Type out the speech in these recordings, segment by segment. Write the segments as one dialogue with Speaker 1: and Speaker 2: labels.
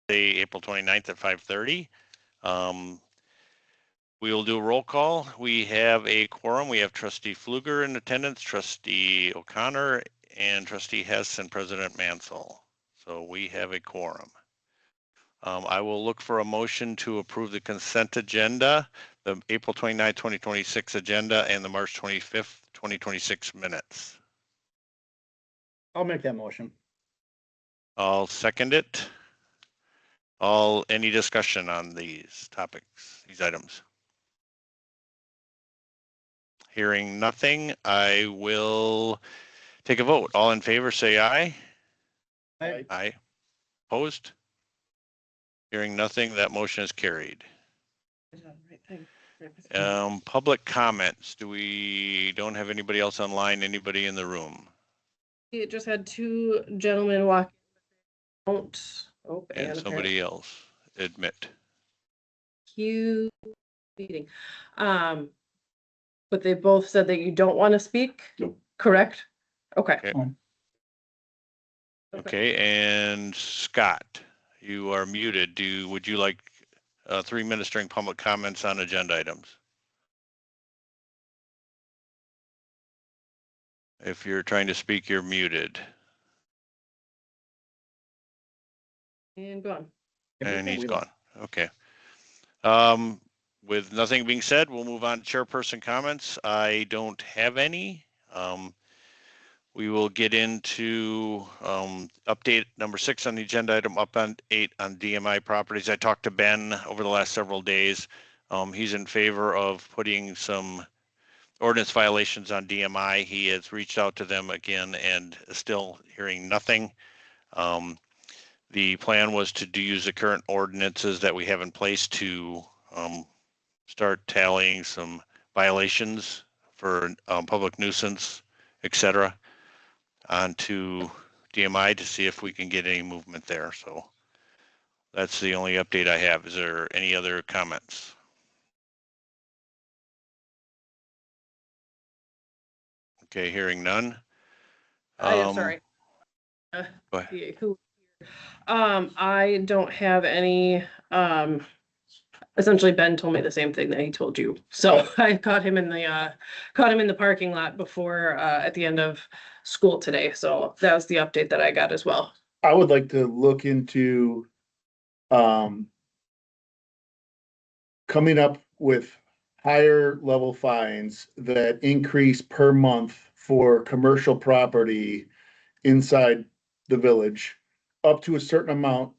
Speaker 1: April 29th at 5:30. We will do a roll call. We have a quorum. We have Trustee Pfluger in attendance, Trustee O'Connor, and Trustee Hess and President Mansell. So we have a quorum. I will look for a motion to approve the consent agenda, the April 29th, 2026 agenda, and the March 25th, 2026 minutes.
Speaker 2: I'll make that motion.
Speaker 1: I'll second it. Any discussion on these topics, these items? Hearing nothing, I will take a vote. All in favor, say aye.
Speaker 2: Aye.
Speaker 1: Aye. Opposed? Hearing nothing, that motion is carried. Public comments. Don't have anybody else online, anybody in the room?
Speaker 3: It just had two gentlemen walk in.
Speaker 1: And somebody else admit.
Speaker 3: Cue meeting. But they both said that you don't want to speak?
Speaker 4: Nope.
Speaker 3: Correct? Okay.
Speaker 1: Okay, and Scott, you are muted. Would you like 3 minutes during public comments on agenda items? If you're trying to speak, you're muted.
Speaker 3: And gone.
Speaker 1: And he's gone. Okay. With nothing being said, we'll move on to chairperson comments. I don't have any. We will get into update number 6 on the agenda item, up on 8 on DMI properties. I talked to Ben over the last several days. He's in favor of putting some ordinance violations on DMI. He has reached out to them again and still hearing nothing. The plan was to use the current ordinances that we have in place to start tallying some violations for public nuisance, etc., onto DMI to see if we can get any movement there. So that's the only update I have. Is there any other comments? Okay, hearing none.
Speaker 3: Sorry. I don't have any. Essentially, Ben told me the same thing that he told you. So I caught him in the parking lot before at the end of school today. So that was the update that I got as well.
Speaker 4: I would like to look into coming up with higher level fines that increase per month for commercial property inside the village up to a certain amount,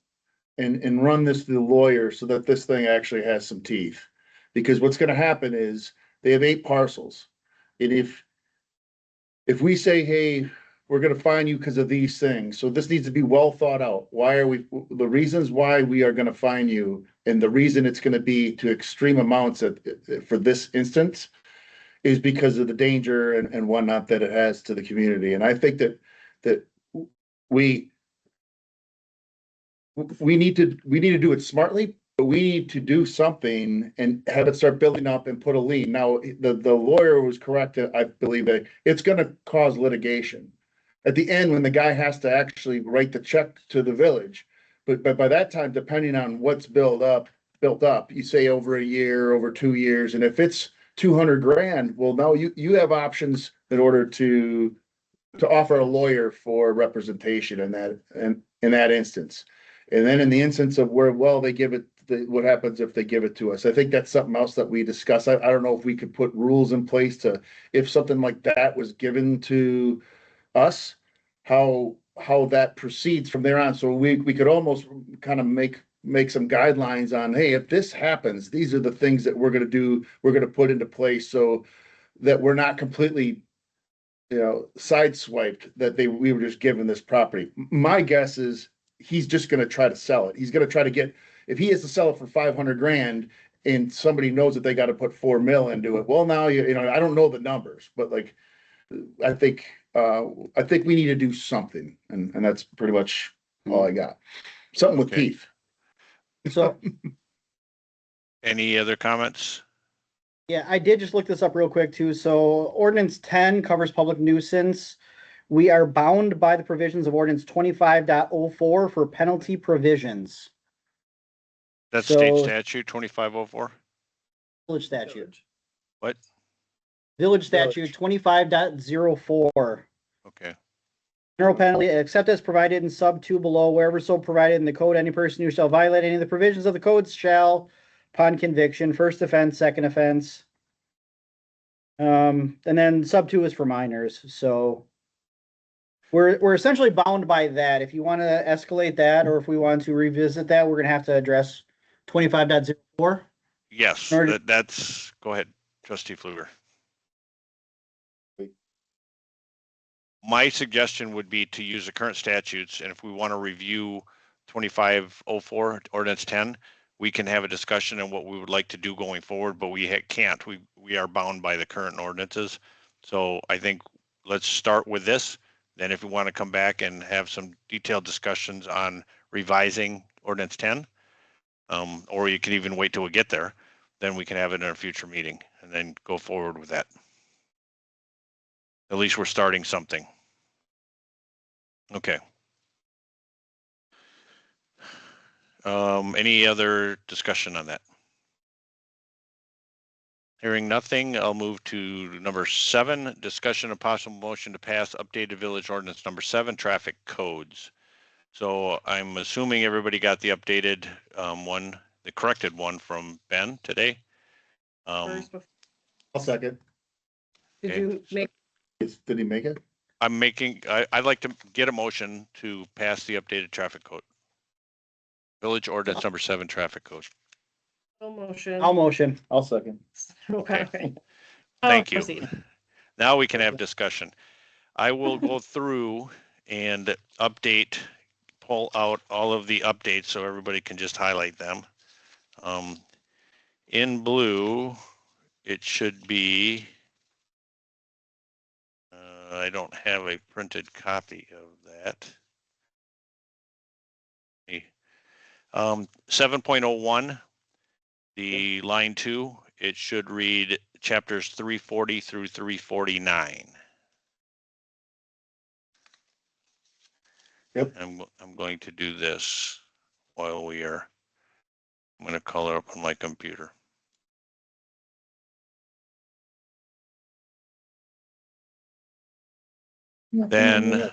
Speaker 4: and run this to the lawyer so that this thing actually has some teeth. Because what's going to happen is they have 8 parcels. And if we say, hey, we're going to fine you because of these things, so this needs to be well thought out. The reasons why we are going to fine you, and the reason it's going to be to extreme amounts for this instance is because of the danger and whatnot that it has to the community. And I think that we need to do it smartly, but we need to do something and have it start building up and put a lien. Now, the lawyer was correct. I believe that it's going to cause litigation at the end when the guy has to actually write the check to the village. But by that time, depending on what's built up, you say over a year, over 2 years, and if it's 200 grand, well, now you have options in order to offer a lawyer for representation in that instance. And then in the instance of where, well, they give it, what happens if they give it to us? I think that's something else that we discuss. I don't know if we could put rules in place to, if something like that was given to us, how that proceeds from there on. So we could almost kind of make some guidelines on, hey, if this happens, these are the things that we're going to do, we're going to put into place so that we're not completely, sideswiped that we were just given this property. My guess is he's just going to try to sell it. He's going to try to get, if he has to sell it for 500 grand and somebody knows that they got to put 4 mil into it. Well, now, I don't know the numbers, but I think we need to do something. And that's pretty much all I got. Something with teeth.
Speaker 2: So,
Speaker 1: any other comments?
Speaker 2: yeah, I did just look this up real quick too. So ordinance 10 covers public nuisance. We are bound by the provisions of ordinance 25.04 for penalty provisions.
Speaker 1: That's state
Speaker 2: So-
Speaker 1: statute 2504.
Speaker 2: Village statute.
Speaker 1: What?
Speaker 2: Village statute 25.04.
Speaker 1: Okay.
Speaker 2: General penalty, except as provided in sub 2 below, wherever so provided in the code, any person who shall violate any of the provisions of the codes shall, upon conviction, first offense, second offense. And then sub 2 is for minors, so we're essentially bound by that. If you want to escalate that, or if we want to revisit that, we're gonna have to address 25.04.
Speaker 1: Yes,
Speaker 2: In order-
Speaker 1: that's, go ahead, trustee Fluger. My suggestion would be to use the current statutes, and if we want to review 2504 ordinance 10, we can have a discussion on what we would like to do going forward, but we can't. We are bound by the current ordinances. So I think let's start with this. Then if we want to come back and have some detailed discussions on revising ordinance 10, or you can even wait till we get there, then we can have it in a future meeting and then go forward with that. At least we're starting something. Okay. Any other discussion on that? Hearing nothing, I'll move to number 7, discussion of possible motion to pass updated village ordinance number 7, traffic codes. So I'm assuming everybody got the updated one, the corrected one from Ben today.
Speaker 3: First, before-
Speaker 4: I'll second.
Speaker 3: Did
Speaker 1: okay.
Speaker 3: you make,
Speaker 4: Did he make it?
Speaker 1: I'd like to get a motion to pass the updated traffic code. Village ordinance number 7, traffic code.
Speaker 3: no motion?
Speaker 2: I'll motion.
Speaker 4: I'll second.
Speaker 3: Okay.
Speaker 1: Thank you.
Speaker 3: Proceed.
Speaker 1: Now we can have discussion. I will go through and pull out all of the updates so everybody can just highlight them. In blue, it should be, I don't have a printed copy of that. 7.01, the line 2, it should read chapters 340 through 349.
Speaker 4: Yep.
Speaker 1: I'm going to do this while I'm going to color up on my computer. Then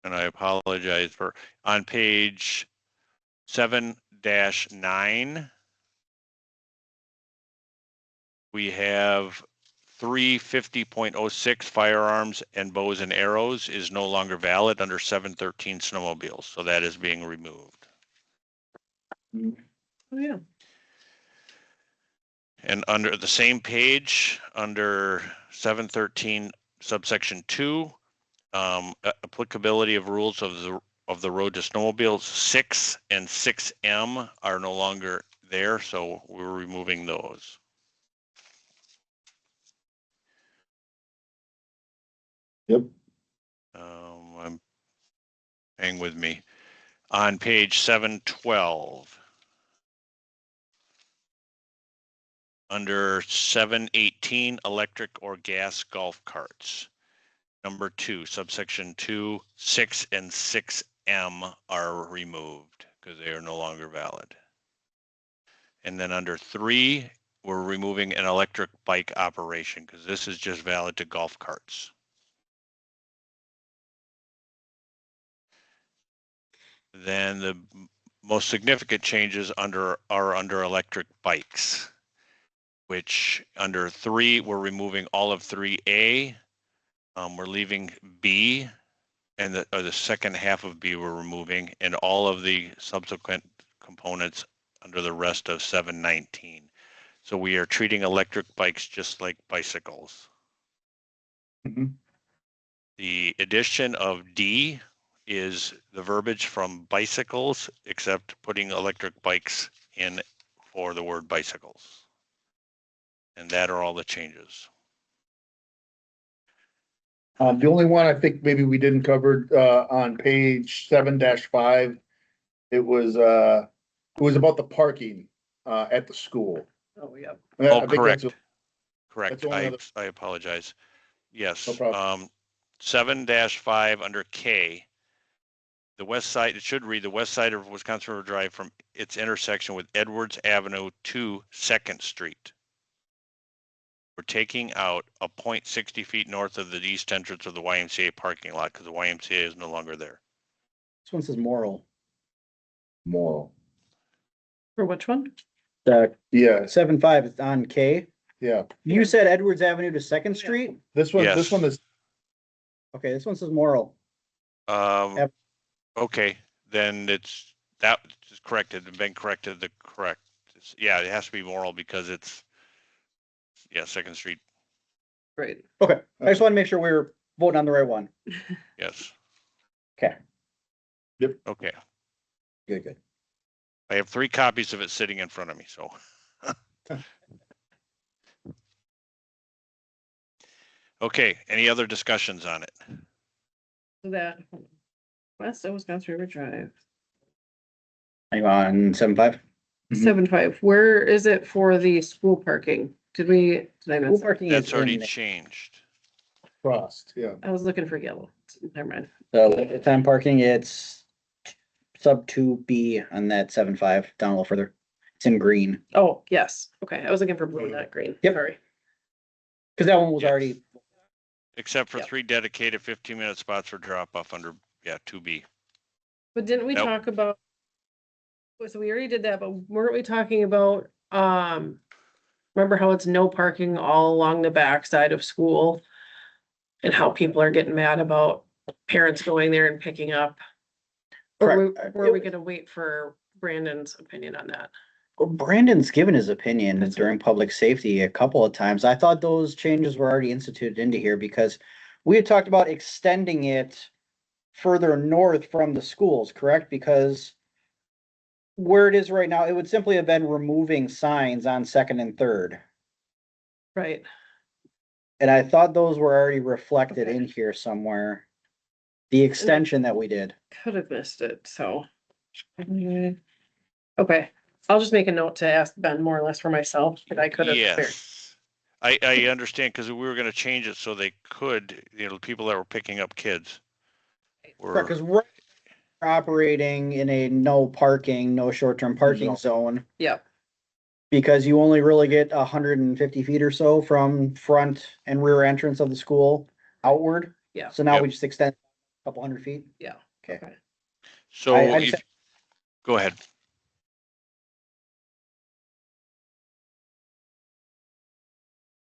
Speaker 1: and I apologize for, on page 7-9, we have 350.06 firearms and bows and arrows is no longer valid under 713 snowmobiles. So that is being removed.
Speaker 3: Oh, yeah.
Speaker 1: And under the same page, under 713 subsection 2, applicability of rules of the road to snowmobiles, 6 and 6M are no longer there, so we're removing those.
Speaker 4: Yep.
Speaker 1: Hang with me. On page 712, under 718, electric or gas golf carts. Number 2, subsection 2, 6 and 6M are removed because they are no longer valid. And then under 3, we're removing an electric bike operation because this is just valid to golf carts. Then the most significant changes are under electric bikes, which under 3, we're removing all of 3A. We're leaving B, and the second half of B we're removing, and all of the subsequent components under the rest of 719. So we are treating electric bikes just like bicycles.
Speaker 4: Mhm.
Speaker 1: The addition of D is the verbiage from bicycles, except putting electric bikes in for the word bicycles. And that are all the changes.
Speaker 4: The only one I think maybe we didn't cover, on page 7-5, it was about the parking, at the school.
Speaker 3: Oh, yeah.
Speaker 4: I think that's
Speaker 1: correct. correct.
Speaker 4: That's the only other-
Speaker 1: I apologize. Yes.
Speaker 4: No problem.
Speaker 1: 7-5 under K. The west side, it should read the west side of Wisconsin River Drive from its intersection with Edwards Avenue to Second Street. We're taking out a point 60 feet north of the east entrance of the YMCA parking lot because the YMCA is no longer there.
Speaker 2: This one says Morrill.
Speaker 4: Moral.
Speaker 3: For which one?
Speaker 2: The
Speaker 4: Yes,
Speaker 2: 7-5 is on K.
Speaker 4: yeah.
Speaker 2: You said Edwards Avenue to Second Street?
Speaker 4: This one
Speaker 1: Yes.
Speaker 4: is,
Speaker 2: Okay, this one says Morrill.
Speaker 1: Um, okay, then that is corrected and been corrected, yeah, it has to be moral because it's, yeah, Second Street,
Speaker 3: Right.
Speaker 2: Okay, I just want to make sure we're voting on the right one.
Speaker 1: yes.
Speaker 2: Okay,
Speaker 1: Okay,
Speaker 2: good.
Speaker 1: I have 3 copies of it sitting in front of me, so. Okay, any other discussions on it?
Speaker 3: So that west of Wisconsin River Drive.
Speaker 2: Are you on 7-5?
Speaker 4: Mhm.
Speaker 3: 7-5. Where is it for the school parking? Did I
Speaker 2: School
Speaker 3: miss?
Speaker 2: parking is
Speaker 1: That's already
Speaker 2: in
Speaker 1: changed.
Speaker 4: crossed, yeah.
Speaker 3: I was looking for yellow. Never mind.
Speaker 2: the limited time parking, it's sub 2B on that 7-5, down a little further. It's in green,
Speaker 3: Oh, yes. Okay. I was looking for blue, not green.
Speaker 2: Yep.
Speaker 3: Sorry.
Speaker 2: because that one was
Speaker 1: Yes.
Speaker 2: already,
Speaker 1: Except for
Speaker 3: Yep.
Speaker 1: 3 dedicated 15-minute spots for drop off under, 2B.
Speaker 3: But didn't we
Speaker 1: Nope.
Speaker 3: talk about? So we already did that, but weren't we talking about, remember how it's no parking all along the backside of school? And how people are getting mad about parents going there and picking up? Or
Speaker 2: Correct.
Speaker 3: were we gonna wait for Brandon's opinion on that?
Speaker 2: Brandon's given his opinion
Speaker 3: That's
Speaker 2: during public safety a couple of times. I thought those changes were already instituted into here because we had talked about extending it further north from the schools, correct? Because where it is right now, it would simply have been removing signs on Second and Third.
Speaker 3: Right.
Speaker 2: And I thought those were already reflected
Speaker 3: Okay.
Speaker 2: in here somewhere. The extension that we did.
Speaker 3: Could have missed it, so. Okay, I'll just make a note to ask Ben more or less for myself, but I could have.
Speaker 1: Yes. I understand because we were gonna change it so they could, people that were picking up kids.
Speaker 2: Correct,
Speaker 1: Were,
Speaker 2: because we're operating in a no parking, no short-term parking zone.
Speaker 3: Yep,
Speaker 2: Because you only really get 150 feet or so from front and rear entrance of the school outward.
Speaker 3: yeah,
Speaker 2: So now
Speaker 1: Yep.
Speaker 2: we just extend a couple hundred feet.
Speaker 3: yeah.
Speaker 2: Okay.
Speaker 1: so,
Speaker 2: I just-
Speaker 1: go ahead.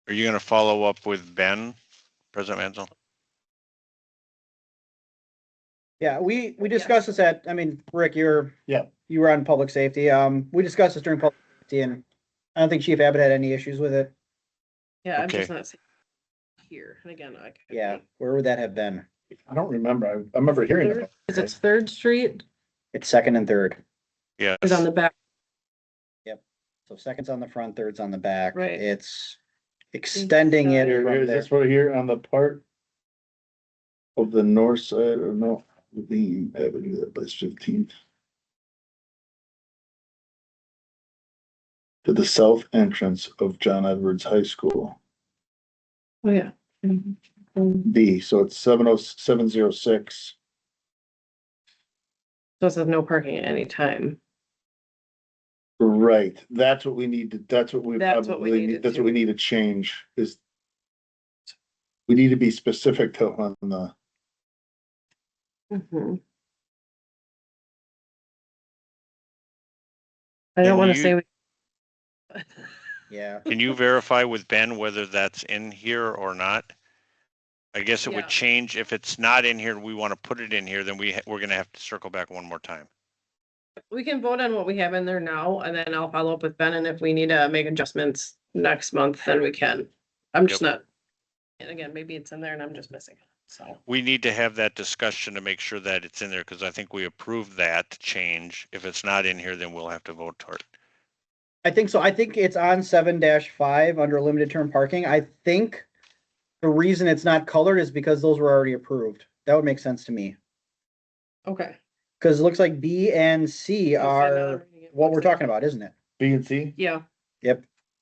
Speaker 1: Are you gonna follow up with Ben, President Mansell?
Speaker 2: Yeah, we discussed this at, I mean, Rick,
Speaker 4: Yeah.
Speaker 2: you were on public safety. We discussed this during public safety and I don't think Chief Abbott had any issues with it.
Speaker 3: Yeah, I'm
Speaker 1: Okay.
Speaker 3: just not seeing here, and again, I. could
Speaker 2: Yeah,
Speaker 3: be-
Speaker 2: where would that have been?
Speaker 4: I don't remember. I remember hearing
Speaker 3: Third-
Speaker 4: about
Speaker 3: Is it Third Street?
Speaker 2: It's Second and Third.
Speaker 1: Yes.
Speaker 3: Is on the back,
Speaker 2: So Second's on the front, Third's on the back.
Speaker 3: Right.
Speaker 2: It's extending it
Speaker 4: Here,
Speaker 2: from
Speaker 4: is
Speaker 2: there.
Speaker 4: this right here on the part of the north side or no, the avenue that lies 15th? To the south entrance of John Edwards High School,
Speaker 3: oh, yeah.
Speaker 4: B, so it's 70706.
Speaker 3: So it says no parking at any time.
Speaker 4: Right, that's what we need to, that's what we
Speaker 3: That's what we
Speaker 4: probably
Speaker 3: needed
Speaker 4: need, that's
Speaker 3: to-
Speaker 4: what we need to change is. We need to be specific to on the,
Speaker 3: Mhm. I
Speaker 1: Can
Speaker 3: don't wanna
Speaker 1: you-
Speaker 3: say.
Speaker 2: Yeah,
Speaker 1: Can you verify with Ben whether that's in here or not? I guess it
Speaker 3: Yeah.
Speaker 1: would change if it's not in here and we want to put it in here, then we're gonna have to circle back one more time.
Speaker 3: We can vote on what we have in there now, and then I'll follow up with Ben, and if we need to make adjustments next month, then we can. I'm just not, and again, maybe it's in there and I'm just missing it, so.
Speaker 1: We need to have that discussion to make sure that it's in there because I think we approved that change. If it's not in here, then we'll have to vote toward it.
Speaker 2: I think so. I think it's on 7-5 under limited term parking. I think the reason it's not colored is because those were already approved. That would make sense to me.
Speaker 3: Okay.
Speaker 2: Because it looks like B and C
Speaker 3: Okay, now I'm
Speaker 2: are
Speaker 3: reading it.
Speaker 2: what we're talking about, isn't it?
Speaker 3: Yeah,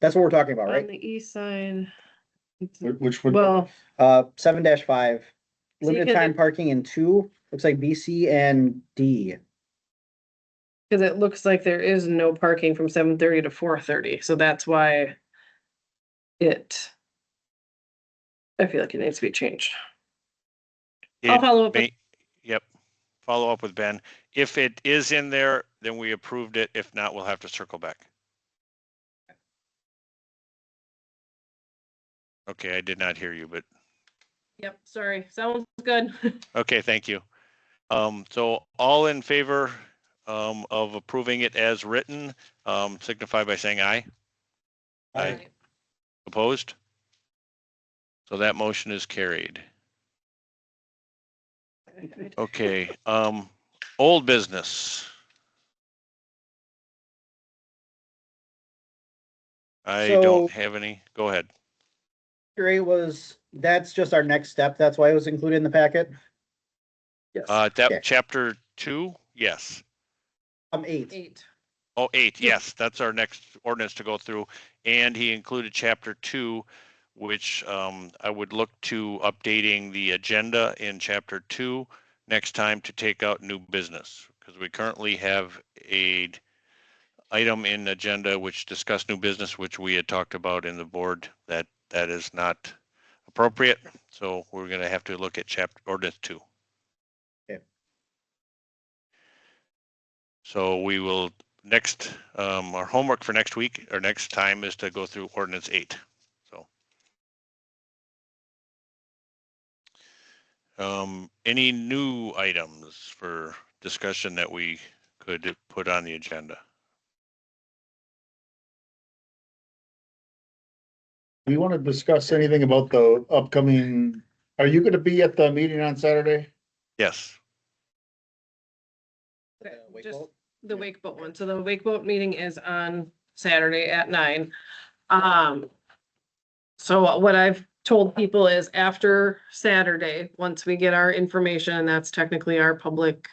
Speaker 2: That's what we're talking about,
Speaker 3: on
Speaker 2: right?
Speaker 3: the east side,
Speaker 4: Which would,
Speaker 3: Well,
Speaker 2: 7-5, limited
Speaker 3: 'cause
Speaker 2: time
Speaker 3: it-
Speaker 2: parking in 2, looks like B, C, and D.
Speaker 3: because it looks like there is no parking from 7:30 to 4:30, so that's why I feel like it needs to be changed. I'll
Speaker 1: It
Speaker 3: follow up with,
Speaker 1: may, yep, follow up with Ben. If it is in there, then we approved it. If not, we'll have to circle back. Okay, I did not hear you, but
Speaker 3: yep, sorry, sounds good.
Speaker 1: okay, thank you. So all in favor of approving it as written, signify by saying aye. Aye. Opposed? So that motion is carried. Okay, old business. I
Speaker 2: So-
Speaker 1: don't have any. Go ahead.
Speaker 2: That's just our next step, that's why it was included in the packet?
Speaker 3: Yes.
Speaker 1: That
Speaker 2: Okay.
Speaker 1: chapter 2, yes.
Speaker 2: 8.
Speaker 3: 8.
Speaker 1: Oh, 8, yes, that's our next ordinance to go through. And he included chapter 2, which I would look to updating the agenda in chapter 2 next time to take out new business, because we currently have a item in agenda which discussed new business, which we had talked about in the board, that is not appropriate. So we're going to have to look at chapter ordinance 2.
Speaker 2: Okay.
Speaker 1: So we will next, our homework for next week or next time is to go through ordinance 8. So. Any new items for discussion that we could put on the agenda?
Speaker 4: do you want to discuss anything about the upcoming, are you gonna be at the meeting on Saturday?
Speaker 1: Yes.
Speaker 3: Okay,
Speaker 2: Wake
Speaker 3: just
Speaker 2: vote?
Speaker 3: the wake boat one. So the wake boat meeting is on Saturday at 9. So what I've told people is after Saturday, once we get our information, and that's technically our public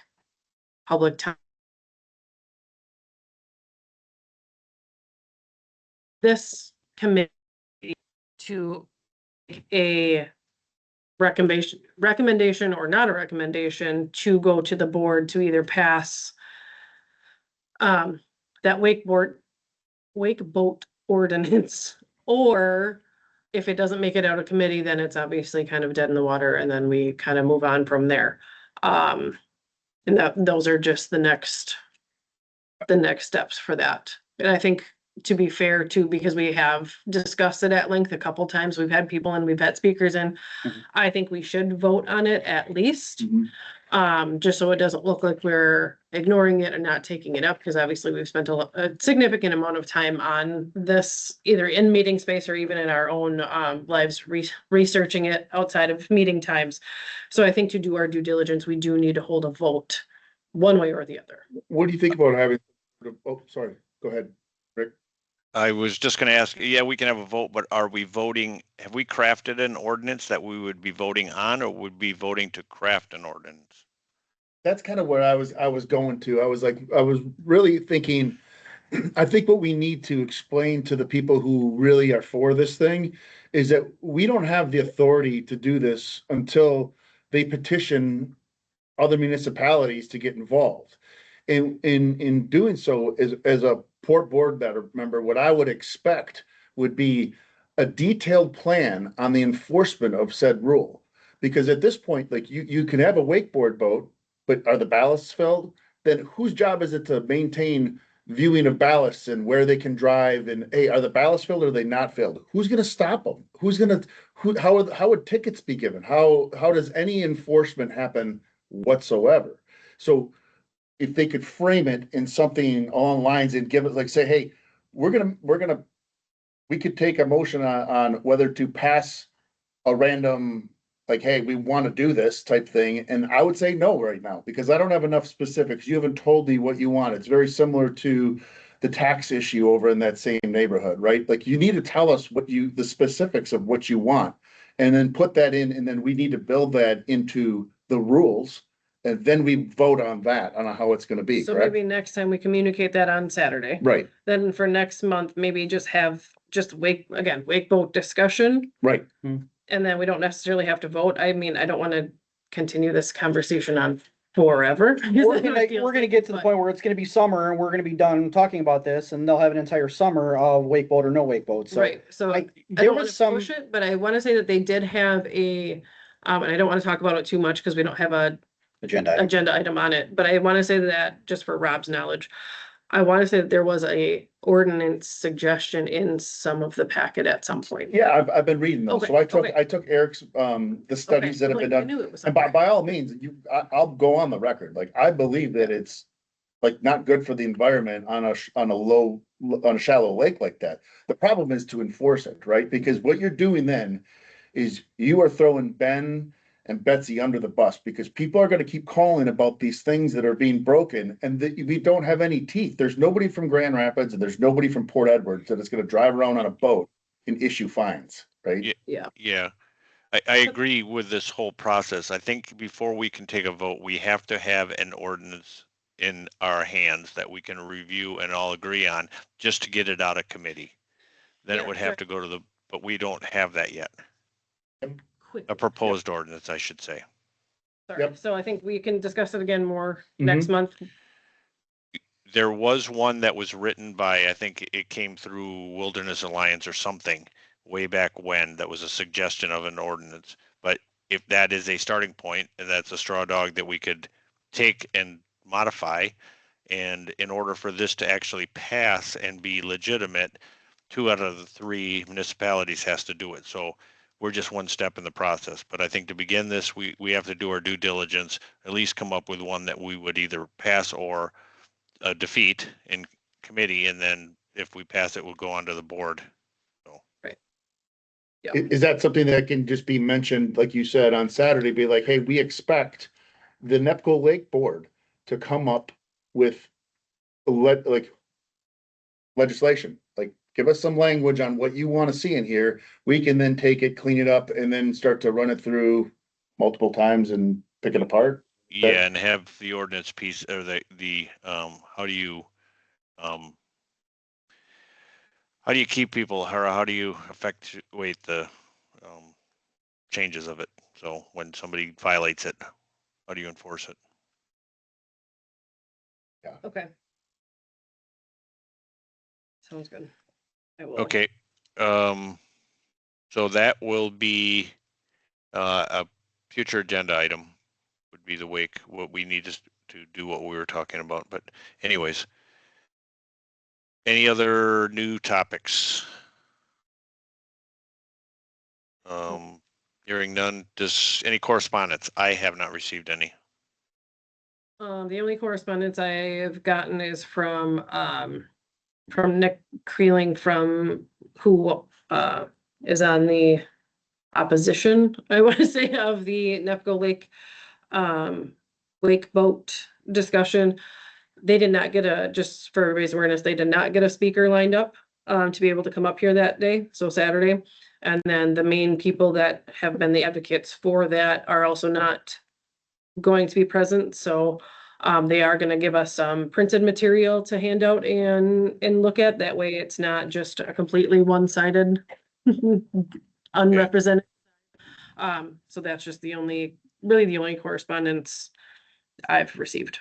Speaker 3: time. This committee to make a recommendation or not a recommendation to go to the board to either pass that wake boat ordinance, or if it doesn't make it out of committee, then it's obviously kind of dead in the water, and then we kind of move on from there. And those are just the next steps for that. And I think, to be fair too, because we have discussed it at length a couple times, we've had people and we've had speakers in.
Speaker 2: Mhm.
Speaker 3: I think we should vote on it at least. Just so it doesn't look like we're ignoring it and not taking it up, because obviously we've spent a significant amount of time on this, either in meeting space or even in our own lives, researching it outside of meeting times. So I think to do our due diligence, we do need to hold a vote one way or the other.
Speaker 4: What do you think about having, oh, sorry, go ahead, Rick.
Speaker 1: I was just going to ask, yeah, we can have a vote, but are we voting, have we crafted an ordinance that we would be voting on, or would be voting to craft an ordinance?
Speaker 4: That's kind of where I was going to. I was really thinking, I think what we need to explain to the people who really are for this thing is that we don't have the authority to do this until they petition other municipalities to get involved. In doing so, as a port board member, what I would expect would be a detailed plan on the enforcement of said rule. Because at this point, like you can have a wakeboard boat, but are the ballasts filled? Then whose job is it to maintain viewing of ballasts and where they can drive? And hey, are the ballasts filled or are they not filled? Who's gonna stop them? How would tickets be given? How does any enforcement happen whatsoever? So if they could frame it in something along lines and give it, like, say, hey, we could take a motion on whether to pass a random, like, hey, we want to do this type thing. And I would say no right now, because I don't have enough specifics. You haven't told me what you want. It's very similar to the tax issue over in that same neighborhood, right? Like, you need to tell us the specifics of what you want, and then put that in, and then we need to build that into the rules. And then we vote on that, on how it's gonna be,
Speaker 3: So
Speaker 4: correct?
Speaker 3: maybe next time we communicate that on Saturday.
Speaker 4: Right.
Speaker 3: Then for next month, maybe just have just wake boat discussion.
Speaker 4: Right.
Speaker 3: And then we don't necessarily have to vote. I mean, I don't want to continue this conversation on forever.
Speaker 2: We're gonna get to the point where it's gonna be summer and we're gonna be done talking about this and they'll have an entire summer of wake boat or no wake boat. So
Speaker 3: Right, so I
Speaker 2: there
Speaker 3: don't want
Speaker 2: was
Speaker 3: to
Speaker 2: some,
Speaker 3: push it, but I want to say that they did have and I don't want to talk about it too much because we don't have a
Speaker 2: agenda item.
Speaker 3: agenda item on it, but I want to say that just for Rob's knowledge, I want to say that there was a ordinance suggestion in some of the packet at some point.
Speaker 4: Yeah, I've been reading those. So
Speaker 3: Okay.
Speaker 4: I took Eric's, the studies that have been
Speaker 3: I
Speaker 4: done.
Speaker 3: knew it was
Speaker 4: And
Speaker 3: somewhere.
Speaker 4: by all means, I'll go on the record. Like, I believe that it's like not good for the environment on a shallow lake like that. The problem is to enforce it, right? Because what you're doing then is you are throwing Ben and Betsy under the bus because people are gonna keep calling about these things that are being broken and that we don't have any teeth. There's nobody from Grand Rapids and there's nobody from Port Edwards that is gonna drive around on a boat and issue fines, right?
Speaker 3: Yeah,
Speaker 1: Yeah, I agree with this whole process. I think before we can take a vote, we have to have an ordinance in our hands that we can review and all agree on, just to get it out of committee. Then
Speaker 3: Yeah,
Speaker 1: it would have to go to but we don't have that yet. A
Speaker 3: quickly.
Speaker 1: proposed ordinance, I should say.
Speaker 3: Sorry,
Speaker 4: Yep.
Speaker 3: so I think we can discuss it again more next month.
Speaker 1: There was one that was written by, I think it came through Wilderness Alliance or something way back when, that was a suggestion of an ordinance. But if that is a starting point and that's a straw dog that we could take and modify, and in order for this to actually pass and be legitimate, 2 out of the 3 municipalities has to do it. So we're just one step in the process. But I think to begin this, we have to do our due diligence, at least come up with one that we would either pass or defeat in committee, and then if we pass it, we'll go on to the board. So
Speaker 3: Yeah.
Speaker 4: Is that something that can just be mentioned, like you said, on Saturday, be like, hey, we expect the NEPCO Lake Board to come up with legislation, like give us some language on what you want to see in here. We can then take it, clean it up, and then start to run it through multiple times and pick it apart.
Speaker 1: yeah, and have the ordinance piece or the how do you keep people, or how do you effectuate the changes of it? So when somebody violates it, how do you enforce it?
Speaker 3: Okay. Sounds good. I will.
Speaker 1: Okay, so that will be a future agenda item, would be the wake, what we need to do what we were talking about. But anyways, any other new topics? Hearing none. Does any correspondence? I have not received any.
Speaker 3: The only correspondence I have gotten is from Nick Creeling, from who is on the opposition, I want to say, of the NEPCO Lake wake boat discussion. They did not get just for everybody's awareness, they did not get a speaker lined up to be able to come up here that day, so Saturday. And then the main people that have been the advocates for that are also not going to be present, so they are gonna give us some printed material to hand out and look at. That way it's not just a completely one-sided unrepresented. So that's just really the only correspondence I've received.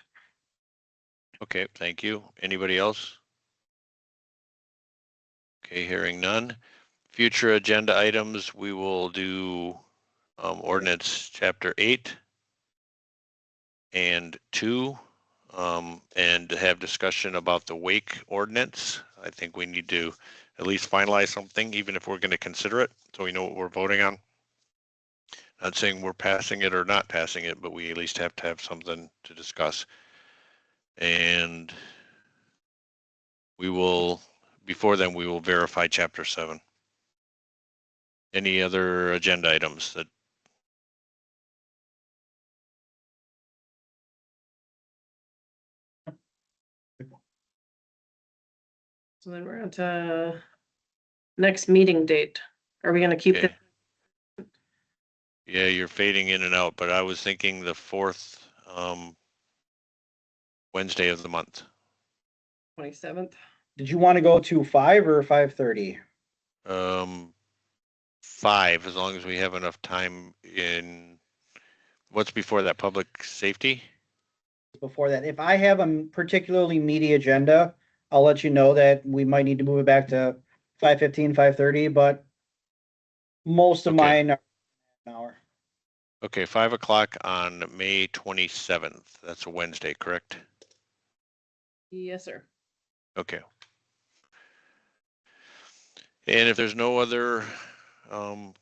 Speaker 1: Okay, thank you. Anybody else? Okay, hearing none. Future agenda items, we will do ordinance chapter 8 and 2, and have discussion about the wake ordinance. I think we need to at least finalize something, even if we're going to consider it, so we know what we're voting on. Not saying we're passing it or not passing it, but we at least have to have something to discuss. And we will, before then, we will verify chapter 7. Any other agenda items that?
Speaker 3: So then we're on to next meeting date. Are we gonna keep
Speaker 1: Okay.
Speaker 3: the
Speaker 1: Yeah, you're fading in and out, but I was thinking the 4th Wednesday of the month.
Speaker 3: 27th?
Speaker 2: Did you want to go to 5 or 5:30?
Speaker 1: 5, as long as we have enough time in, what's before that, public safety?
Speaker 2: Before that, if I have a particularly meaty agenda, I'll let you know that we might need to move it back to 5:15, 5:30, but most of
Speaker 1: Okay.
Speaker 2: mine are an hour.
Speaker 1: Okay, 5 o'clock on May 27th. That's a Wednesday, correct?
Speaker 3: Yes, sir.
Speaker 1: Okay. And if there's no other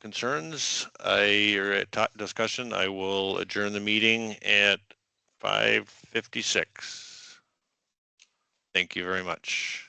Speaker 1: concerns, or discussion, I will adjourn the meeting at 5:56. Thank you very much.